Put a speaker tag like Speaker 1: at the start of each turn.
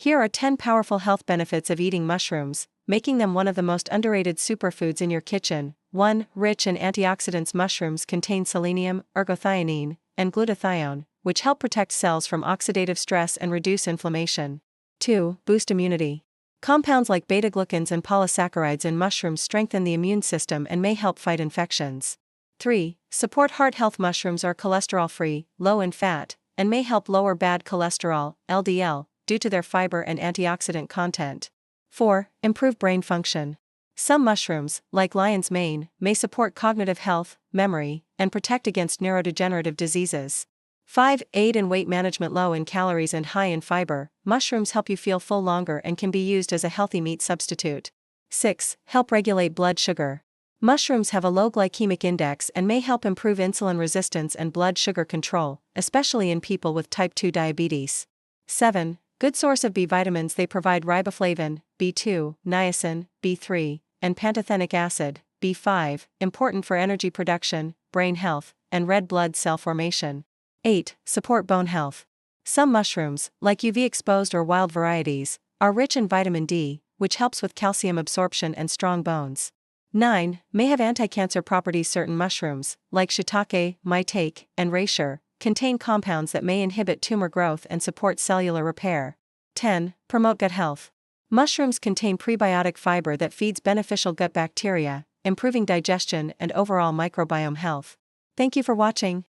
Speaker 1: Here are 10 powerful health benefits of eating mushrooms, making them one of the most underrated superfoods in your kitchen. 1. Rich in antioxidants. Mushrooms contain selenium, ergothioneine, and glutathione, which help protect cells from oxidative stress and reduce inflammation. 2. Boost immunity. Compounds like beta-glucans and polysaccharides in mushrooms strengthen the immune system and may help fight infections. 3. Support heart health. Mushrooms are cholesterol-free, low in fat, and may help lower bad cholesterol, LDL, due to their fiber and antioxidant content. 4. Improve brain function. Some mushrooms, like lion's mane, may support cognitive health, memory, and protect against neurodegenerative diseases. 5. Aid in weight management. Low in calories and high in fiber, mushrooms help you feel full longer and can be used as a healthy meat substitute. 6. Help regulate blood sugar. Mushrooms have a low glycemic index and may help improve insulin resistance and blood sugar control, especially in people with type 2 diabetes. 7. Good source of B vitamins. They provide riboflavin, B2, niacin, B3, and pantothenic acid, B5, important for energy production, brain health, and red blood cell formation. 8. Support bone health. Some mushrooms, like UV-exposed or wild varieties, are rich in vitamin D, which helps with calcium absorption and strong bones. 9. May have anti-cancer properties. Certain mushrooms, like shiitake, maitake, and reishi, contain compounds that may inhibit tumor growth and support cellular repair. 10. Promote gut health. Mushrooms contain prebiotic fiber that feeds beneficial gut bacteria, improving digestion and overall microbiome health. Thank you for watching.